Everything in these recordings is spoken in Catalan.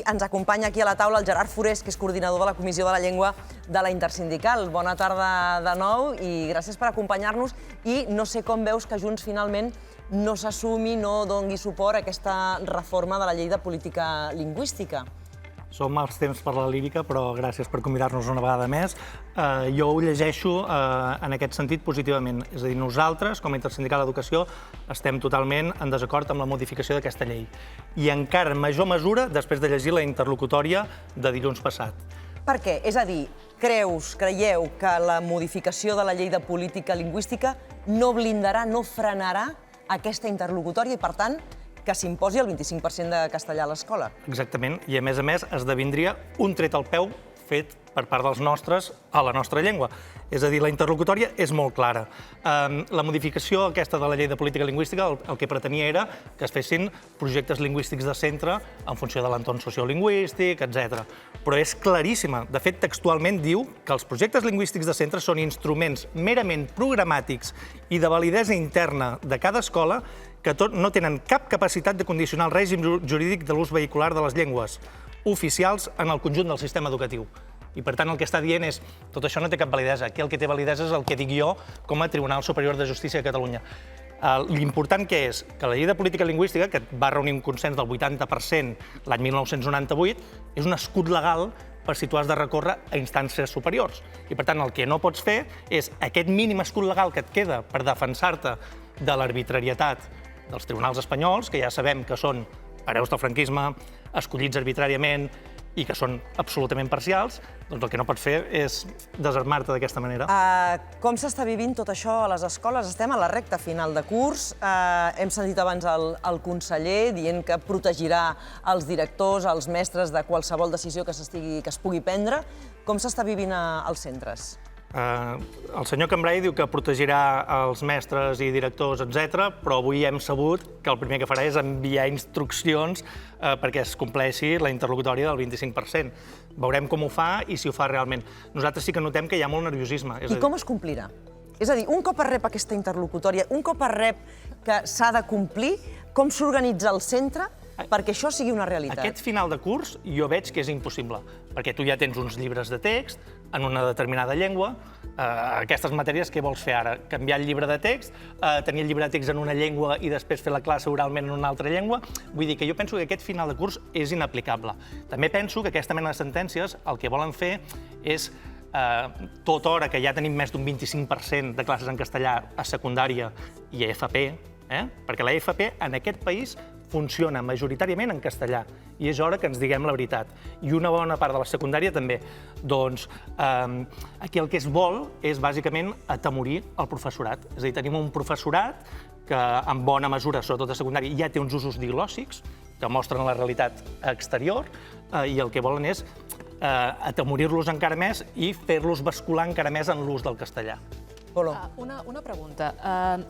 ens acompanya aquí a la taula el Gerard Forés, que és coordinador de la Comissió de la Llengua de la Intersindical. Bona tarda de nou i gràcies per acompanyar-nos. I no sé com veus que Junts finalment no s'assumi, no doni suport a aquesta reforma de la llei de política lingüística. Són mals temps per la lírica, però gràcies per convidar-nos una vegada més. Jo ho llegeixo en aquest sentit positivament. És a dir, nosaltres, com a Intersindical d'Educació, estem totalment en desacord amb la modificació d'aquesta llei. I encara en major mesura després de llegir la interlocutòria de dilluns passat. Per què? És a dir, creieu que la modificació de la llei de política lingüística no blindarà, no frenarà aquesta interlocutòria i, per tant, que s'imposi el 25% de castellà a l'escola? Exactament, i a més esdevindria un tret al peu fet per part dels nostres a la nostra llengua. És a dir, la interlocutòria és molt clara. La modificació aquesta de la llei de política lingüística el que pretenia era que es fessin projectes lingüístics de centre en funció de l'entorn sociolingüístic, etc. Però és claríssima. De fet, textualment diu que els projectes lingüístics de centre són instruments merament programàtics i de validesa interna de cada escola que no tenen cap capacitat de condicionar el règim jurídic de l'ús vehicular de les llengües oficials en el conjunt del sistema educatiu. I, per tant, el que està dient és tot això no té cap validesa. Aquí el que té validesa és el que dic jo com a Tribunal Superior de Justícia de Catalunya. L'important que és que la llei de política lingüística, que va reunir un consens del 80% l'any 1998, és un escut legal per si tu has de recórrer a instàncies superiors. I, per tant, el que no pots fer és aquest mínim escut legal que et queda per defensar-te de l'arbitrarietat dels tribunals espanyols, que ja sabem que són hereus del franquisme, escollits arbitràriament i que són absolutament parcials, doncs el que no pots fer és desarmar-te d'aquesta manera. Com s'està vivint tot això a les escoles? Estem a la recta final de curs. Hem sentit abans el conseller dient que protegirà els directors, els mestres de qualsevol decisió que es pugui prendre. Com s'està vivint als centres? El senyor Cambray diu que protegirà els mestres i directors, etc., però avui hem sabut que el primer que farà és enviar instruccions perquè es compleixi la interlocutòria del 25%. Veurem com ho fa i si ho fa realment. Nosaltres sí que notem que hi ha molt nerviosisme. I com es complirà? És a dir, un cop es rep aquesta interlocutòria, un cop es rep que s'ha de complir, com s'organitza el centre perquè això sigui una realitat? Aquest final de curs jo veig que és impossible, perquè tu ja tens uns llibres de text en una determinada llengua. Aquestes matèries, què vols fer ara? Canviar el llibre de text, tenir el llibre de text en una llengua i després fer la classe oralment en una altra llengua? Vull dir que jo penso que aquest final de curs és inaplicable. També penso que aquesta mena de sentències el que volen fer és tota hora que ja tenim més d'un 25% de classes en castellà a secundària i a FP, perquè la FP en aquest país funciona majoritàriament en castellà i és hora que ens diguem la veritat. I una bona part de la secundària també. Doncs aquí el que es vol és bàsicament atemorir el professorat. És a dir, tenim un professorat que en bona mesura, sobretot a secundària, ja té uns usos diglòssics que mostren la realitat exterior i el que volen és atemorir-los encara més i fer-los bascular encara més en l'ús del castellà. Una pregunta.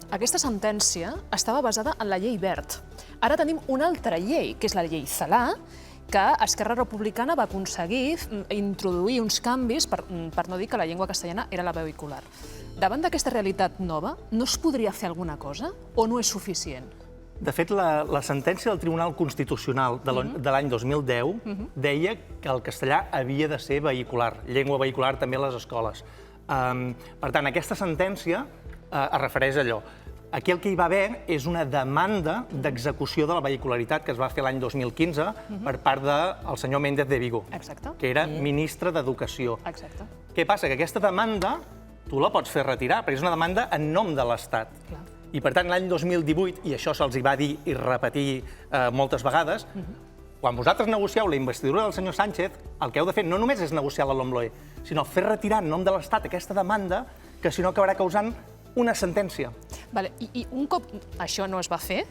Aquesta sentència estava basada en la llei Wert. Ara tenim una altra llei, que és la llei Celaá, que Esquerra Republicana va aconseguir introduir uns canvis per no dir que la llengua castellana era la vehicular. Davant d'aquesta realitat nova, no es podria fer alguna cosa o no és suficient? De fet, la sentència del Tribunal Constitucional de l'any 2010 deia que el castellà havia de ser vehicular, llengua vehicular també a les escoles. Per tant, aquesta sentència es refereix a allò. Aquí el que hi va haver és una demanda d'execució de la vehicularitat que es va fer l'any 2015 per part del senyor Méndez de Vigo, que era ministre d'Educació. Què passa? Que aquesta demanda tu la pots fer retirar, perquè és una demanda en nom de l'Estat. I, per tant, l'any 2018, i això se'ls va dir i repetir moltes vegades, quan vosaltres negocieu la investidura del senyor Sánchez, el que heu de fer no només és negociar la LOMLOE, sinó fer retirar en nom de l'Estat aquesta demanda que, si no, acabarà causant una sentència. I un cop això no es va fer,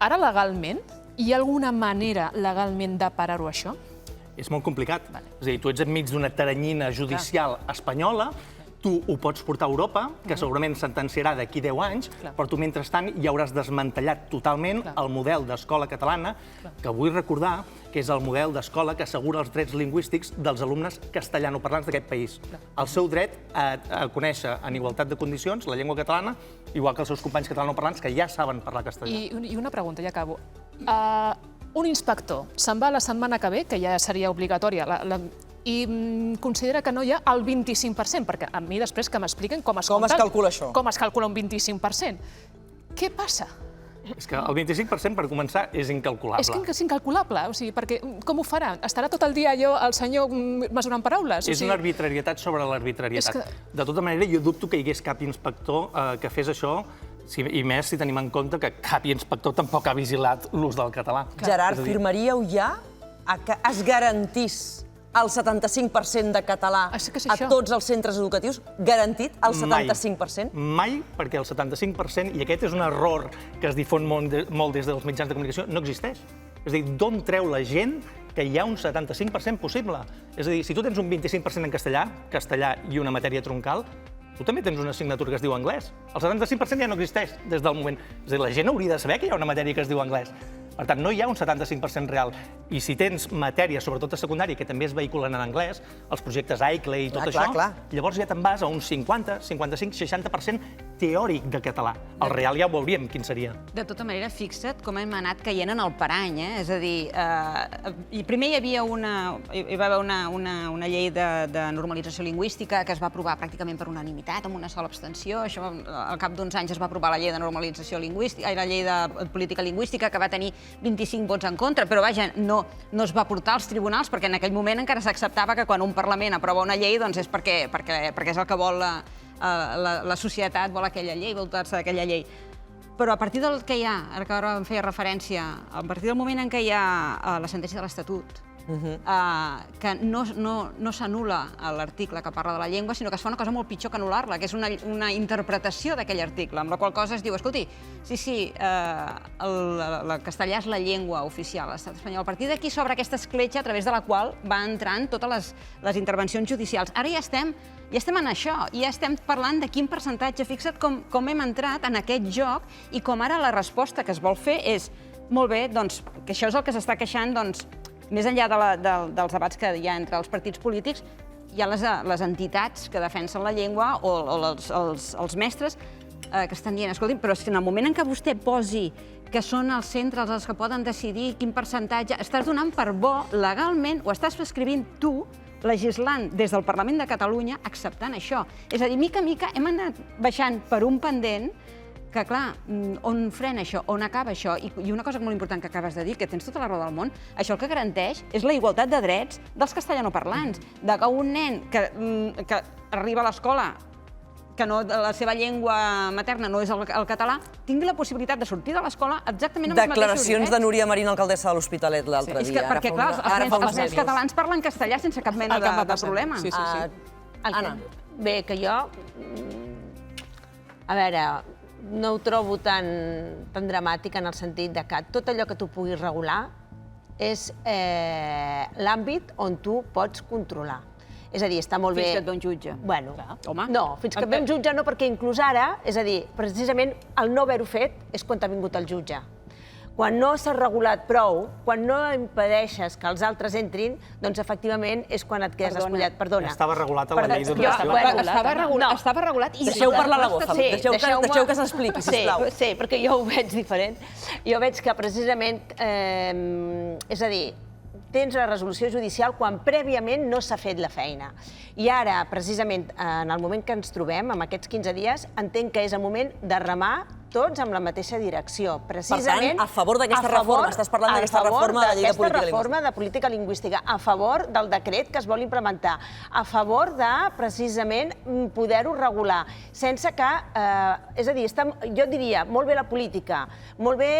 ara legalment, hi ha alguna manera legalment de parar-ho, això? És molt complicat. És a dir, tu ets enmig d'una teranyina judicial espanyola, tu ho pots portar a Europa, que segurament sentenciarà d'aquí 10 anys, però tu, mentrestant, ja hauràs desmantellat totalment el model d'escola catalana, que vull recordar que és el model d'escola que assegura els drets lingüístics dels alumnes castellanoparlants d'aquest país. El seu dret a conèixer en igualtat de condicions la llengua catalana, igual que els seus companys catalanoparlants que ja saben parlar castellà. I una pregunta, ja acabo. un inspector se'n va la setmana que ve, que ja seria obligatòria, i considera que no hi ha el 25%, perquè a mi després que m'expliquen com es calcula això. Com es calcula un 25%. Què passa? És que el 25%, per començar, és incalculable. És que és incalculable, o sigui, perquè com ho farà? Estarà tot el dia allò, el senyor mesurant paraules? És una arbitrarietat sobre l'arbitrarietat. De tota manera, jo dubto que hi hagués cap inspector que fes això, i més si tenim en compte que cap inspector tampoc ha vigilat l'ús del català. Gerard, firmaríeu ja que es garantís el 75% de català a tots els centres educatius? Garantit el 75%? Mai, perquè el 75%, i aquest és un error que es difon molt des dels mitjans de comunicació, no existeix. És a dir, d'on treu la gent que hi ha un 75% possible? És a dir, si tu tens un 25% en castellà i una matèria troncal, tu també tens una assignatura que es diu anglès. El 75% ja no existeix des del moment. És a dir, la gent hauria de saber que hi ha una matèria que es diu anglès. Per tant, no hi ha un 75% real. I si tens matèries, sobretot a secundària, que també es vehiculen en anglès, els projectes AICLE i tot això, llavors ja te'n vas a un 50, 55, 60% teòric de català. El real ja ho veuríem quin seria. De tota manera, fixa't com hem anat caient en el parany, És a dir, primer hi va haver una llei de normalització lingüística que es va aprovar pràcticament per unanimitat, amb una sola abstenció. Això, al cap d'uns anys es va aprovar la llei de normalització lingüística, la llei de política lingüística, que va tenir 25 vots en contra, però vaja, no es va portar als tribunals, perquè en aquell moment encara s'acceptava que quan un Parlament aprova una llei doncs és perquè és el que vol la societat, vol aquella llei, vol dotar-se d'aquella llei. Però a partir del que hi ha, ara que ara em feia referència, a partir del moment en què hi ha la sentència de l'Estatut, que no s'anul·la l'article que parla de la llengua, sinó que es fa una cosa molt pitjor que anul·lar-la, que és una interpretació d'aquell article, amb la qual cosa es diu, escolti, sí, el castellà és la llengua oficial a l'estat espanyol. A partir d'aquí s'obre aquesta escletxa a través de la qual va entrant totes les intervencions judicials. Ara ja estem en això, ja estem parlant de quin percentatge. Fixa't com hem entrat en aquest joc i com ara la resposta que es vol fer és, molt bé, doncs, que això és el que s'està queixant, doncs, més enllà dels debats que hi ha entre els partits polítics, hi ha les entitats que defensen la llengua o els mestres que estan dient, escolti'm, però si en el moment en què vostè posi que són els centres els que poden decidir quin percentatge, estàs donant per bo legalment, o estàs escrivint tu, legislant des del Parlament de Catalunya, acceptant això. És a dir, mica en mica hem anat baixant per un pendent que, clar, on frena això, on acaba això? I una cosa molt important que acabes de dir, que tens tota la raó del món, això el que garanteix és la igualtat de drets dels castellanoparlants. De que un nen que arriba a l'escola, que la seva llengua materna no és el català, tingui la possibilitat de sortir de l'escola exactament amb els mateixos drets. Declaracions de Núria Marín, alcaldessa de l'Hospitalet, l'altre dia. Perquè, clar, els nens catalans parlen castellà sense cap mena de problema. Anna. Bé, que jo... A veure, no ho trobo tan dramàtic en el sentit de que tot allò que tu puguis regular és l'àmbit on tu pots controlar. És a dir, està molt bé... Fins que et ve un jutge. Bueno, no, fins que et ve un jutge no, perquè inclús ara, és a dir, precisament el no haver-ho fet és quan t'ha vingut el jutge. Quan no s'ha regulat prou, quan no impedeixes que els altres entrin, doncs efectivament és quan et quedes despullat. Perdona. Estava regulat a la llei d'educació. Estava regulat i... Deixeu parlar la Goza, deixeu que s'expliqui, sisplau. Sí, perquè jo ho veig diferent. Jo veig que precisament, és a dir, tens la resolució judicial quan prèviament no s'ha fet la feina. I ara, precisament, en el moment que ens trobem, en aquests 15 dies, entenc que és el moment de remar tots amb la mateixa direcció. Per tant, a favor d'aquesta reforma, estàs parlant d'aquesta reforma de la llei de política lingüística. Aquesta reforma de política lingüística, a favor del decret que es vol implementar, a favor de, precisament, poder-ho regular, sense que, és a dir, jo diria, molt bé la política, molt bé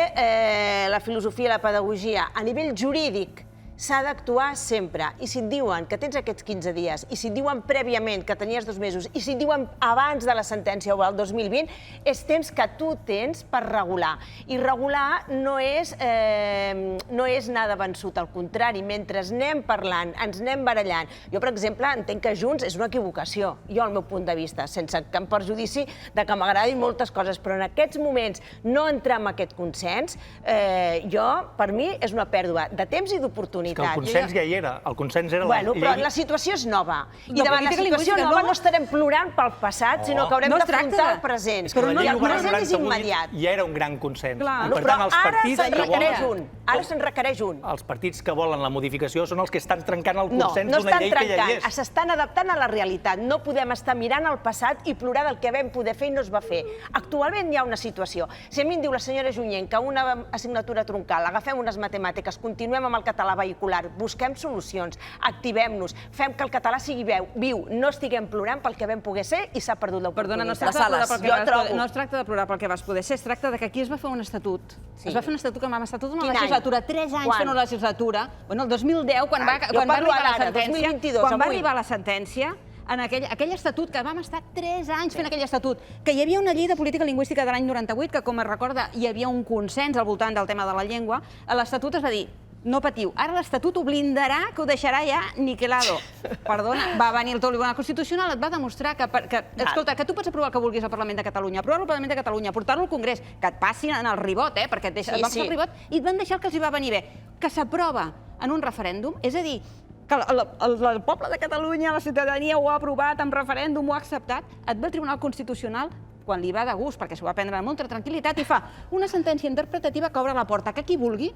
la filosofia, la pedagogia, a nivell jurídic, s'ha d'actuar sempre. I si et diuen que tens aquests 15 dies, i si et diuen prèviament que tenies 2 mesos, i si et diuen abans de la sentència o el 2020, és temps que tu tens per regular. I regular no és anar de vençut, al contrari, mentre anem parlant, ens anem barallant. Jo, per exemple, entenc que Junts és una equivocació, jo al meu punt de vista, sense que em perjudici de que m'agradin moltes coses, però en aquests moments no entrar en aquest consens, per mi és una pèrdua de temps i d'oportunitat. realitat. El consens ja hi era. El consens era Bueno, però llei... la situació és nova. I La davant la política situació lingüística nova nova no estarem plorant pel passat, sinó que haurem No es tracta d'afrontar de- el present. És que la I llei el 1 present és 98 immediat. ja era un gran consens. Clar. I per Però tant, els ara partits se'n que requereix volen... un. Ara se'n requereix un. Els partits que volen la modificació són els que estan trencant el No, consens no d'una estan llei que ja hi trencant, és. s'estan adaptant a la realitat. No podem estar mirant al passat i plorar del que vam poder fer i no es va fer. Actualment hi ha una situació. Si a mi em diu la senyora Junyent que una assignatura troncal, agafem unes matemàtiques, continuem amb el català vehicular, busquem solucions, activem-nos, fem que el català sigui viu, no estiguem plorant pel que vam poder ser i s'ha perdut Perdona, no es l'oportunitat. tracta de plorar pel que Jo vas poder- trobo. no es tracta de plorar pel que vas poder ser, es tracta de que aquí es va fer un estatut. Sí. Es va fer un estatut que vam estar tota una Quin any? legislatura, 3 anys Quan? fent una legislatura. Bueno, el 2010, quan va Jo parlo arribar la ara, sentència, 2022, quan va avui. arribar la sentència, en aquell estatut, que vam estar 3 anys fent aquell estatut, que hi havia una llei de política lingüística de l'any 98, que, com es recorda, hi havia un consens al voltant del tema de la llengua, a l'estatut es va dir: no patiu, ara l'Estatut ho blindarà, que ho deixarà ja niquelado. Perdona, va venir el Tribunal Constitucional, et va demostrar escolta, que tu pots aprovar el que vulguis al Parlament de Catalunya, aprovar-lo al Parlament de Catalunya, portar-lo al Congrés, que et passin en el ribot, perquè et Sí, van passar sí. el ribot, i et van deixar el que els hi va venir bé, que s'aprova en un referèndum, és a dir, que el poble de Catalunya, la ciutadania ho ha aprovat en referèndum, ho ha acceptat, et ve el Tribunal Constitucional quan li va de gust, perquè s'ho va prendre amb molta tranquil·litat, i fa una sentència interpretativa que obre la porta, que qui vulgui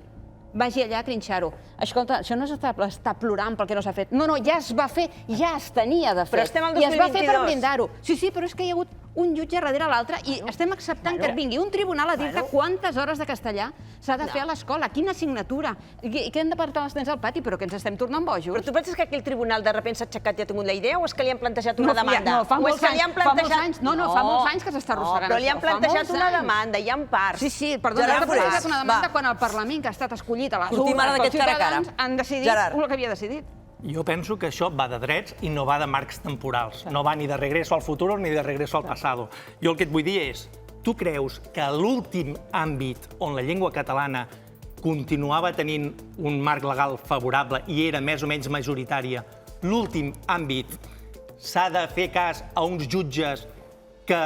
vagi allà a trinxar-ho. Escolta, això no s'està plorant perquè no s'ha fet. No, ja es va fer, ja es tenia de fer. Però estem al I es va fer per 2022. blindar-ho. Sí, però és que hi ha hagut un jutge darrere l'altre i estem acceptant que et vingui un tribunal a dir-te quantes hores de castellà s'ha de fer a l'escola, quina assignatura, i que hem de portar els nens al pati, però que ens estem tornant bojos. Però tu penses que aquell tribunal de sobte s'ha aixecat i ha tingut la idea o és que li han plantejat una demanda? No, fa O és molts que li anys. han plantejat... Fa molts anys que s'està arrossegant però li han això, fa plantejat molts una anys. demanda, hi ha parts. Sí, perdona, Gerard ha plantejat Forés, una demanda va. quan el Parlament, que ha estat escollit a les Sortim ara urnes d'aquest pels cara a cara. ciutadans, han decidit Gerard. el que havia decidit. Jo penso que això va de drets i no va de marcs temporals. No va ni de regreso al futuro ni de regreso al pasado. Jo el que et vull dir és, tu creus que l'últim àmbit on la llengua catalana continuava tenint un marc legal favorable i era més o menys majoritària, l'últim àmbit s'ha de fer cas a uns jutges que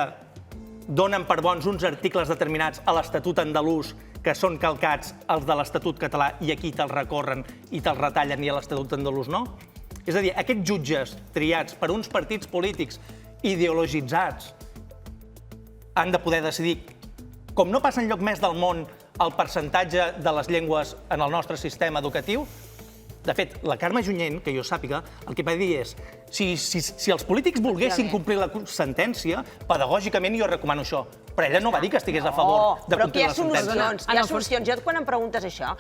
donen per bons uns articles determinats a l'Estatut andalús que són calcats els de l'Estatut català i aquí te'ls recorren i te'ls retallen i a l'Estatut andalús no? És a dir, aquests jutges triats per uns partits polítics ideologitzats han de poder decidir, com no passa enlloc més del món, el percentatge de les llengües en el nostre sistema educatiu. De fet, la Carme Junyent, que jo sàpiga, el que va dir és si els polítics volguessin complir la sentència, pedagògicament jo recomano això. Però ella no va dir que estigués a favor de però complir aquí hi ha la sentència. solucions. Hi ha solucions. Jo, quan em preguntes això,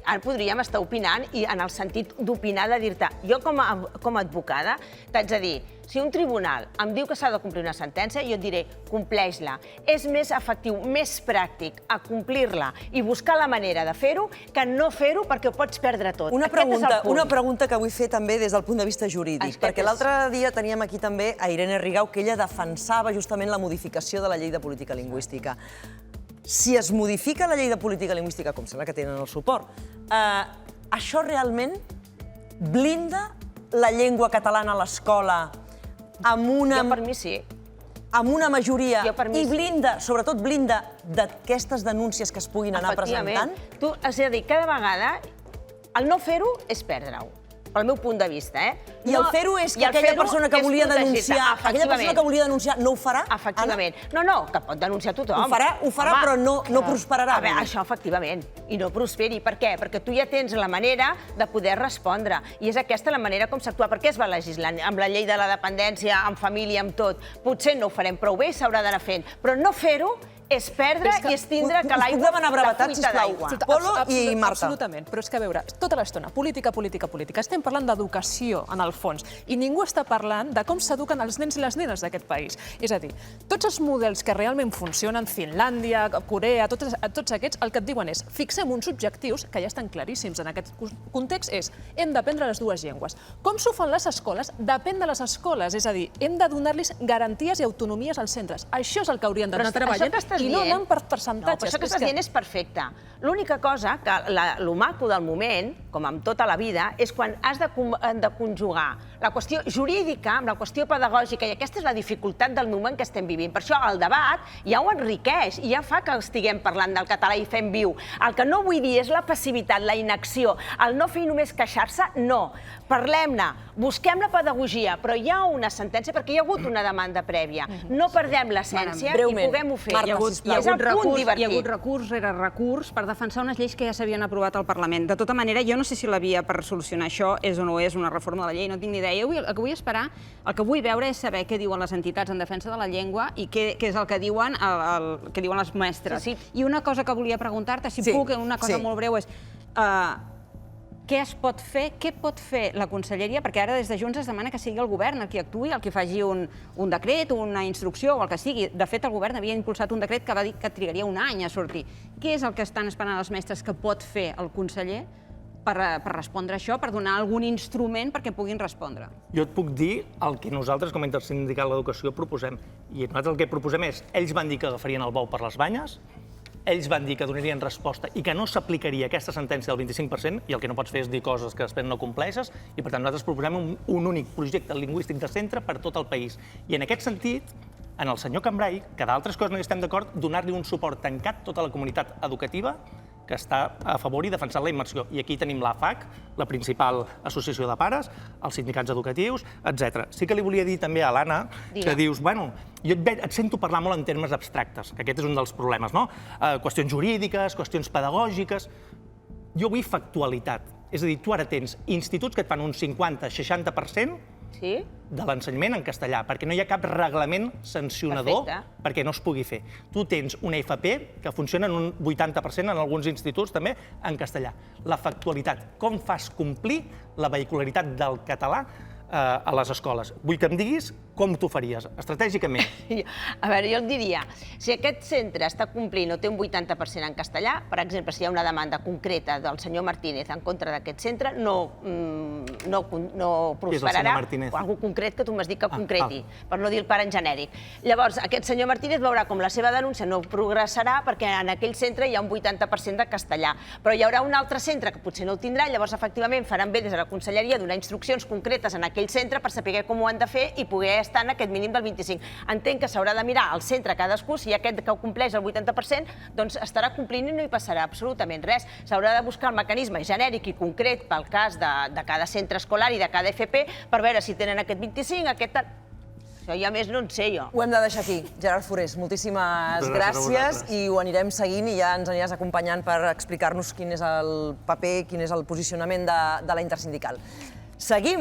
ara podríem estar opinant i en el sentit d'opinar, de dir-te, jo com a advocada t'haig de dir, si un tribunal em diu que s'ha de complir una sentència, jo et diré, compleix-la. És més efectiu, més pràctic a complir-la i buscar la manera de fer-ho que no fer-ho perquè ho pots perdre tot. Una Aquest és el punt. pregunta que vull fer també des del punt de vista jurídic, Aquest perquè és- l'altre dia teníem aquí també a Irene Rigau, que ella defensava justament la modificació de la llei de política lingüística. Si es modifica la llei de política lingüística, com sembla que tenen el suport, això realment blinda la llengua catalana a l'escola amb una... Jo per mi sí. amb una majoria Jo per mi i sí. blinda, sobretot blinda, d'aquestes denúncies que es puguin anar presentant? Tu, és a dir, cada vegada el no fer-ho és perdre-ho, pel meu punt de vista, I el fer-ho és que aquella persona que volia denunciar no ho farà? Efectivament. No, que pot denunciar tothom. Ho farà, però no prosperarà. A veure, això efectivament, i no prosperi. Per què? Perquè tu ja tens la manera de poder respondre, i és aquesta la manera com s'actua. Per què es va legislant? Amb la llei de la dependència, amb família, amb tot. Potser no ho farem prou bé i s'haurà d'anar fent, però no fer-ho és perdre i és tindre que l'aigua... Us puc demanar brevetat, sisplau? Polo i Marta. Absolutament, però és que a veure, tota l'estona, política. Estem parlant d'educació, en el fons, i ningú està parlant de com s'eduquen els nens i les nenes d'aquest país. És a dir, tots els models que realment funcionen, Finlàndia, Corea, tots aquests, el que et diuen és fixem uns objectius, que ja estan claríssims en aquest context, és hem d'aprendre les dues llengües. Com s'ho fan les escoles? Depèn de les escoles, és a dir, hem de donar-los garanties i autonomies als centres. Això és el que haurien d'anar treballant estàs I no dient... anant per No, percentatges. però això que estàs dient és perfecte. L'única cosa que lo maco del moment, com amb tota la vida, és quan has de conjugar la qüestió jurídica amb la qüestió pedagògica, i aquesta és la dificultat del moment que estem vivint. Per això el debat ja ho enriqueix i ja fa que estiguem parlant del català i fem viu. El que no vull dir és la passivitat, la inacció, el no fer només queixar-se, no. Parlem-ne, busquem la pedagogia, però hi ha una sentència perquè hi ha hagut una demanda prèvia. No perdem l'essència i puguem-ho fer. Marta, sisplau. És el punt divertit. Hi ha hagut recurs rere recurs per defensar unes lleis que ja s'havien aprovat al Parlament. De tota manera, jo no sé si la via per solucionar això és o no és una reforma de la llei, no tinc ni idea. Jo el que vull esperar, el que vull veure és saber què diuen les entitats en defensa de la llengua i què és el que diuen les mestres. I una cosa que volia preguntar-te, si puc, una cosa molt breu, és què es pot fer, què pot fer la Conselleria, perquè ara des de Junts es demana que sigui el govern el que actuï, el que faci un decret, una instrucció o el que sigui. De fet, el govern havia impulsat un decret que va dir que trigaria un any a sortir. Què és el que estan esperant els mestres que pot fer el conseller per respondre a això, per donar algun instrument perquè puguin respondre? Jo et puc dir el que nosaltres, com a Intersindical d'Educació, proposem. I nosaltres el que proposem és, ells van dir que agafarien el bou per les banyes, ells van dir que donarien resposta i que no s'aplicaria aquesta sentència del 25%, i el que no pots fer és dir coses que després no compleixes, i per tant nosaltres proposem un únic projecte lingüístic de centre per tot el país. I en aquest sentit, en el senyor Cambray, que d'altres coses no hi estem d'acord, donar-li un suport tancat a tota la comunitat educativa que està a favor i defensant la immersió. I aquí tenim l'AFAC, la principal associació de pares, els sindicats educatius, etc. Sí que li volia dir també a l'Anna que dius, bueno, jo et sento parlar molt en termes abstractes, que aquest és un dels problemes, no? Qüestions jurídiques, qüestions pedagògiques... Jo vull factualitat. És a dir, tu ara tens instituts que et fan un 50-60% de l'ensenyament en castellà, perquè no hi ha cap reglament sancionador perquè no es pugui fer. Tu tens una FP que funciona en un 80% en alguns instituts també en castellà. La factualitat, com fas complir la vehicularitat del català a les escoles. Vull que em diguis com t'ho faries, estratègicament. A veure, jo et diria, si aquest centre està complint o té un 80% en castellà, per exemple, si hi ha una demanda concreta del senyor Martínez en contra d'aquest centre, no prosperarà. O algú concret que tu m'has dit que concreti, per no dir el pare en genèric. Llavors, aquest senyor Martínez veurà com la seva denúncia no progressarà perquè en aquell centre hi ha un 80% de castellà. Però hi haurà un altre centre que potser no el tindrà, llavors, efectivament, faran bé des de la Conselleria donar instruccions concretes en aquell centre per saber com ho han de fer i poder estar en aquest mínim del 25%. Entenc que s'haurà de mirar al centre cadascú, si aquest que ho compleix el 80%, doncs estarà complint i no hi passarà absolutament res. S'haurà de buscar el mecanisme genèric i concret pel cas de cada centre escolar i de cada FP per veure si tenen aquest 25%, aquest tal... Això ja més no en sé jo. Ho hem de deixar aquí. Gerard Forés, moltíssimes gràcies i ho anirem seguint i ja ens aniràs acompanyant per explicar-nos quin és el paper, quin és el posicionament de la Intersindical. Seguim.